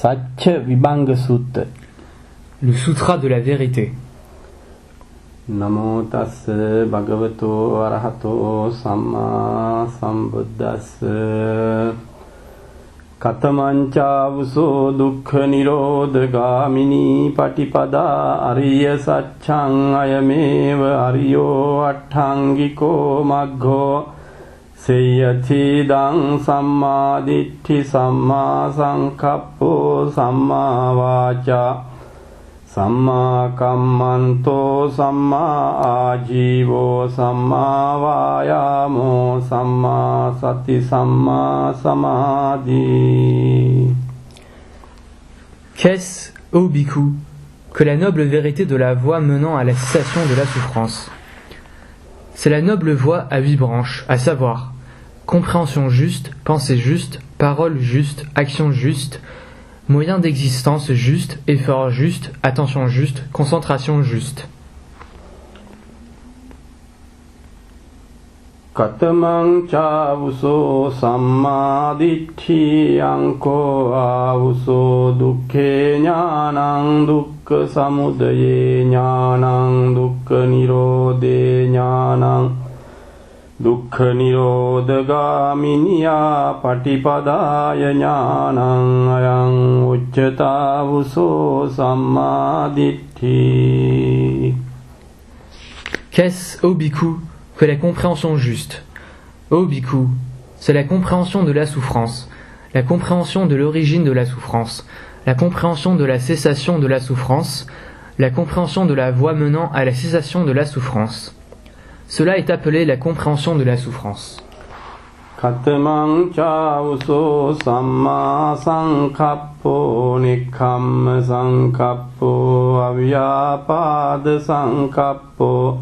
Satcha Vibhanga Sutta. Le Sutra de la vérité. Namo tassa bhagavato arahato samma sambuddhassa. Katamanca vuso dukkha nirodha gamini patipada ariya satchang ayameva ariyo atthangiko maggo seyyatidang samma ditti samma sankappo samma vaca samma kammanto samma ajivo samma vayamo samma sati samma samadhi. Qu'est-ce, ô bhikkhu, que la noble vérité de la voie menant à la cessation de la souffrance? C'est la noble voie à 8 branches, à savoir compréhension juste, pensée juste, parole juste, action juste, moyen d'existence juste, effort juste, attention juste, concentration juste. Katamang chavuso samma ditti anko avuso dukkhe jnanang dukkha samudaye jnanang dukkha nirodhe jnanang dukkha nirodha gaminiya patipadaya jnanang ayang uccata avuso samma ditti. Qu'est-ce, ô bhikkhu, que la compréhension juste? Ô bhikkhu, c'est la compréhension de la souffrance, la compréhension de l'origine de la souffrance, la compréhension de la cessation de la souffrance, la compréhension de la voie menant à la cessation de la souffrance. Cela est appelé la compréhension de la souffrance. Katamang chavuso samma sankappo nikkamma sankappo avyapada sankappo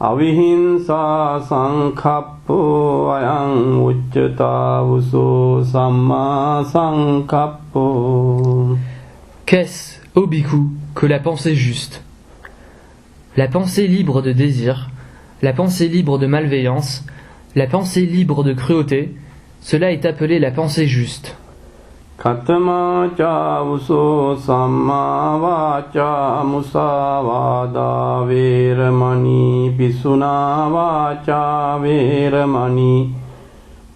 avihinsa sankappo ayang uccata vuso samma sankappo. Qu'est-ce, ô bhikkhu, que la pensée juste? La pensée libre de désir, la pensée libre de malveillance, la pensée libre de cruauté, cela est appelé la pensée juste. Katama chavuso samma vaca musavada veramani pisuna vaca veramani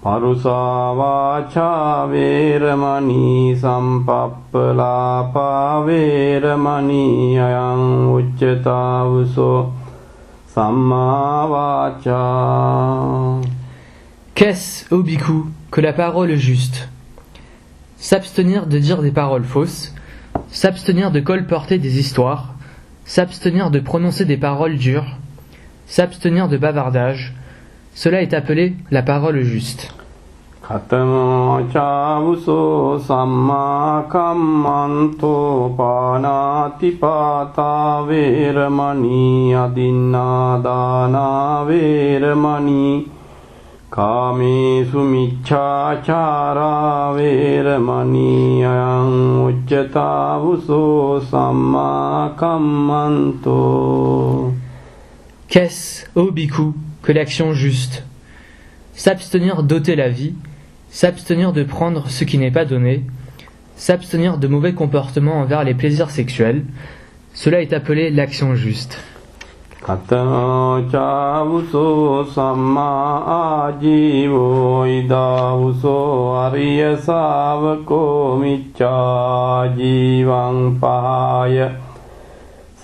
parusa vaca veramani sampappalapa veramani ayang uccata vuso samma vaca. Qu'est-ce, ô bhikkhu, que la parole juste? S'abstenir de dire des paroles fausses, s'abstenir de colporter des histoires, s'abstenir de prononcer des paroles dures, s'abstenir de bavardage, cela est appelé la parole juste. Katama chavuso samma kammanto panatipata veramani adinnadana veramani Kamesu miccācara veramani ayang uccata vuso samma kammanto. Qu'est-ce, ô bhikkhu, que l'action juste? S'abstenir d'ôter la vie, s'abstenir de prendre ce qui n'est pas donné, s'abstenir de mauvais comportements envers les plaisirs sexuels, cela est appelé l'action juste. Katama chavuso samma ajivo idavuso ariya savako micca jivang pahaya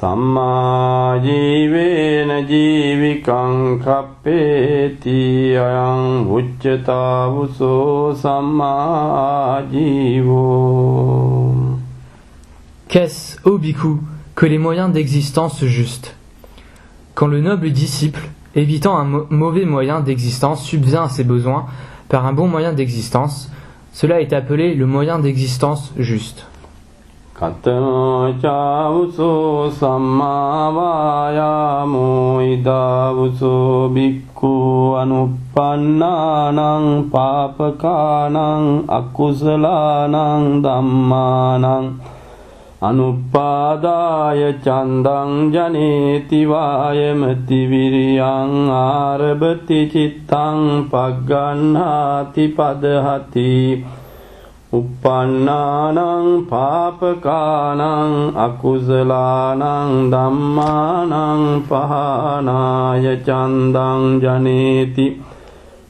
samma jivena jivikang kappeti ayang uccata vuso samma ajivo. Qu'est-ce, ô bhikkhu, que les moyens d'existence justes? Quand le noble disciple, évitant un mauvais moyen d'existence, subvient à ses besoins par un bon moyen d'existence, cela est appelé le moyen d'existence juste. Katama chavuso samma vayamo idavuso bhikkhu anuppannānaṁ pāpakānaṁ akusalānaṁ dhammánaṁ Anupadaya candang janeti vayamati viriyang arabati cittang paggannhati padhati uppannānaṁ pāpakānaṁ akusalaanaṁ dhammānaṁ pahānāya candaṁ janeti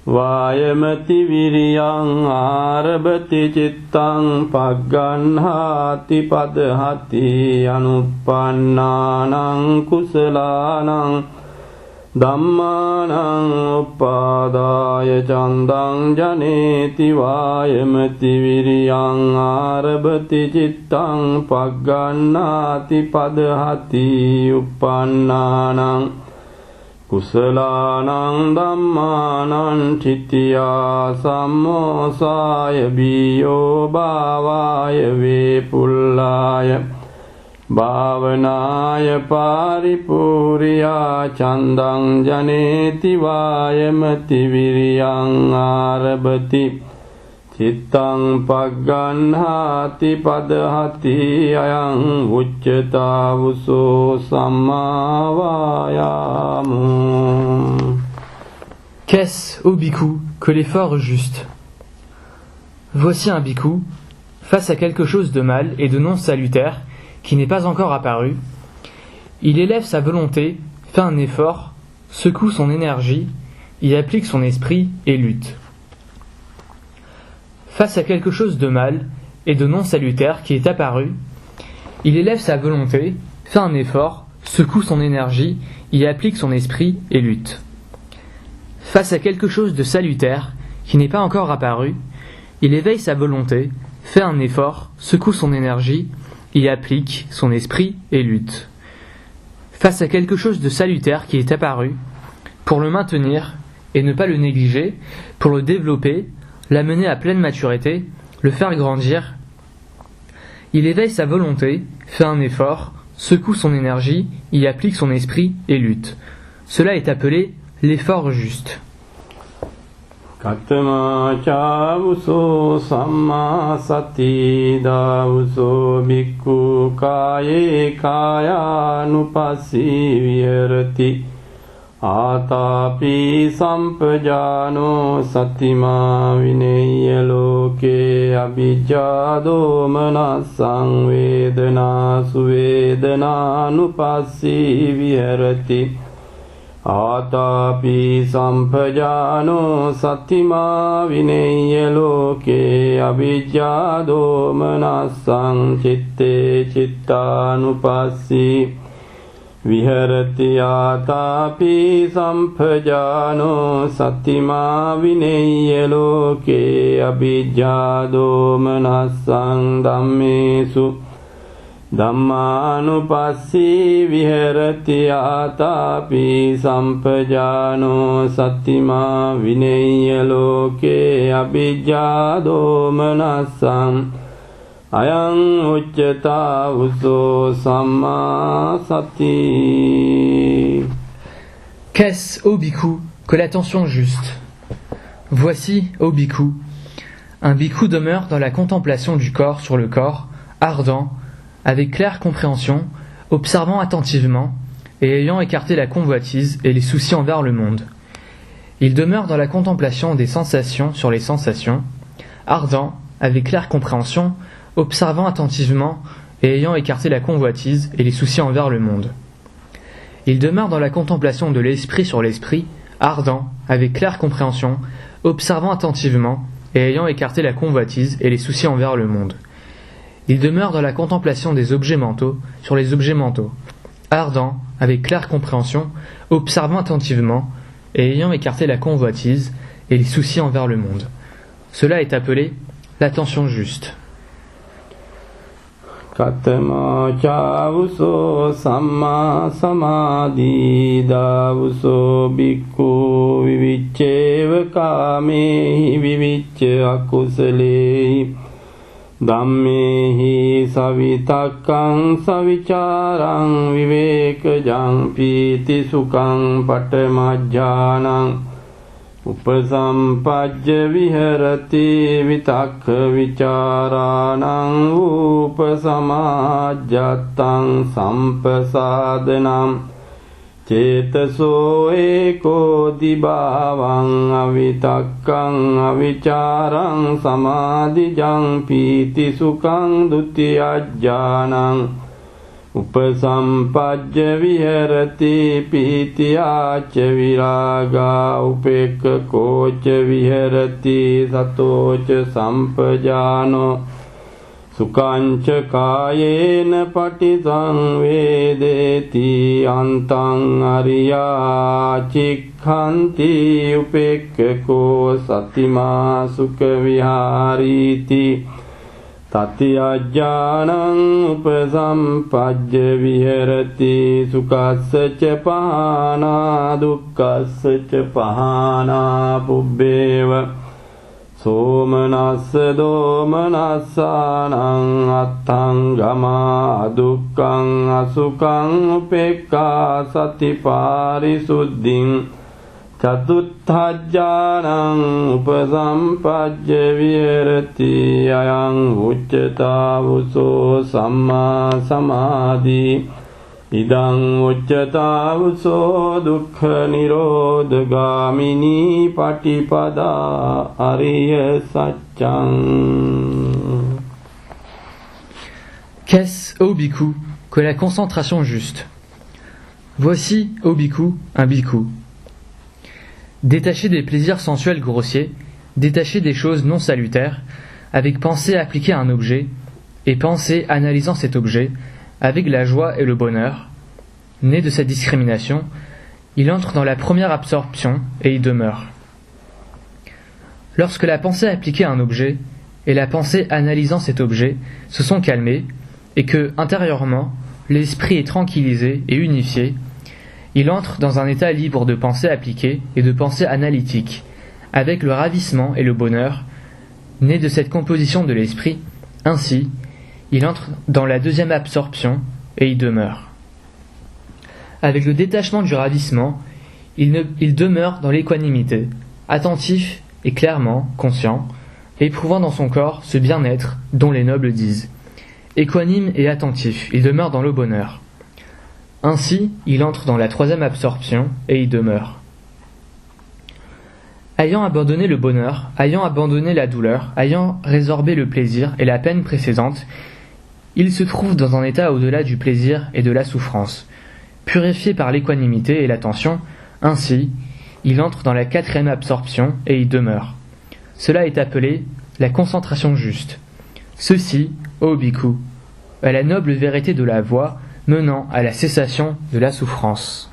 vāyamati viriyaṁ ārabati cittaṁ pagganhāti padhati anuppannānaṁ kusalānaṁ dhammānaṁ uppādāya candaṁ janeti vāyamati viriyaṁ ārabati cittaṁ pagganhāti padhati uppannānaṁ kusalānaṁ dhammānaṁ cittiyā sammosāya bhiyo bhāvāya vepullāya bhavanāya pāripūriyā candaṁ janeti vāyamati viriyaṁ ārabati cittaṁ pagganhāti padhati ayaṁ uccatāvuso sammā vāyāmo. Qu'est-ce, ô bhikkhu, que l'effort juste? Voici un bhikkhu, face à quelque chose de mal et de non salutaire, qui n'est pas encore apparu, il élève sa volonté, fait un effort, secoue son énergie, y applique son esprit et lutte. Face à quelque chose de mal et de non salutaire qui est apparu, il élève sa volonté, fait un effort, secoue son énergie, y applique son esprit et lutte. Face à quelque chose de salutaire qui n'est pas encore apparu, il éveille sa volonté, fait un effort, secoue son énergie, y applique son esprit et lutte. Face à quelque chose de salutaire qui est apparu, pour le maintenir et ne pas le négliger, pour le développer, l'amener à pleine maturité, le faire grandir, il éveille sa volonté, fait un effort, secoue son énergie, y applique son esprit et lutte. Cela est appelé l'effort juste. Kattama cāvuso sammā sati dāvuso bhikkhu kāye kāyānupassī viharati ātāpi sampajāno satimā vineyya loke abhijjā domanassaṁ vedanā suvedanānupassī viharati ātāpi sampajāno satimā vineyya loke abhijjā domanassaṁ citte cittānupassī viharati ātāpi sampajāno satimā vineyya loke abhijjā domanassaṁ dhammesu dhammānupassī viharati ātāpi sampajāno satimā vineyya loke abhijjā domanassaṁ ayaṁ uccatāvuso sammā sati. Qu'est-ce, ô bhikkhu, que l'attention juste? Voici, ô bhikkhu, un bhikkhu demeure dans la contemplation du corps sur le corps, ardent, avec claire compréhension, observant attentivement et ayant écarté la convoitise et les soucis envers le monde. Il demeure dans la contemplation des sensations sur les sensations, ardent, avec claire compréhension, observant attentivement et ayant écarté la convoitise et les soucis envers le monde. Il demeure dans la contemplation de l'esprit sur l'esprit, ardent, avec claire compréhension, observant attentivement et ayant écarté la convoitise et les soucis envers le monde. Il demeure dans la contemplation des objets mentaux sur les objets mentaux, ardent, avec claire compréhension, observant attentivement et ayant écarté la convoitise et les soucis envers le monde. Cela est appelé l'attention juste. Kattama cāvuso sammā samādhi dāvuso bhikkhu viviccheva kāmehi vivicca akusalehi Dhammehi savitakkam savichārang vivekajang pīti sukang patamajjānang upasampajya viharati vitakka vichārānang upasamajjatang sampasadanam චේතසෝ ඒකෝති භාවං අවිතක්කං අවිචාරං සමාධිජං පීති සුඛං ဒ ුතියඥානං උපසම්පජ්ජ විහෙරති පීතියාච විරාගා උපේක්ඛකෝච විහෙරති සතෝච සම්පජානෝ සුඛංච කායේන පටිසංවේදේති අන්තං අරියා චික්ඛන්ති උපේක්ඛකෝ සතිමා සුඛ විහාරීති තතියඥානං උපසම්පජ්ජ විහෙරති සුඛස්ස ච පහනා දුක්ඛස්ස ච පහනා පුබ්බේව සෝමනස්ස දෝමනස්සානං අත්තං ගමා දුක්ඛං අසුඛං උපේක්ඛා සති පාරිසුද්ධින් චතුත්ථඥානං උපසම්පජ්ජ විහෙරති අයං උච්චතාවුසෝ සම්මා සමාධි ඉදං උච්චතාවුසෝ දුක්ඛ නිරෝධගාමිනී පටිපදා අරිය සත්‍යං. Qu'est-ce, ô bhikkhu, que la concentration juste? Voici, ô bhikkhu, un bhikkhu. Détaché des plaisirs sensuels grossiers, détaché des choses non salutaires, avec pensée appliquée à un objet, et pensée analysant cet objet, avec la joie et le bonheur, né de cette discrimination, il entre dans la première absorption et y demeure. Lorsque la pensée appliquée à un objet et la pensée analysant cet objet se sont calmées, et que, intérieurement, l'esprit est tranquillisé et unifié, il entre dans un état libre de pensée appliquée et de pensée analytique, avec le ravissement et le bonheur, né de cette composition de l'esprit. Ainsi, il entre dans la deuxième absorption et y demeure. Avec le détachement du ravissement, il demeure dans l'équanimité, attentif et clairement conscient, éprouvant dans son corps ce bien-être dont les nobles disent. Équanime et attentif, il demeure dans le bonheur. Ainsi, il entre dans la troisième absorption et y demeure. Ayant abandonné le bonheur, ayant abandonné la douleur, ayant résorbé le plaisir et la peine précédente, il se trouve dans un état au-delà du plaisir et de la souffrance. Purifié par l'équanimité et l'attention, ainsi, il entre dans la quatrième absorption et y demeure. Cela est appelé la concentration juste. Ceci, ô bhikkhu, est la noble vérité de la voie menant à la cessation de la souffrance.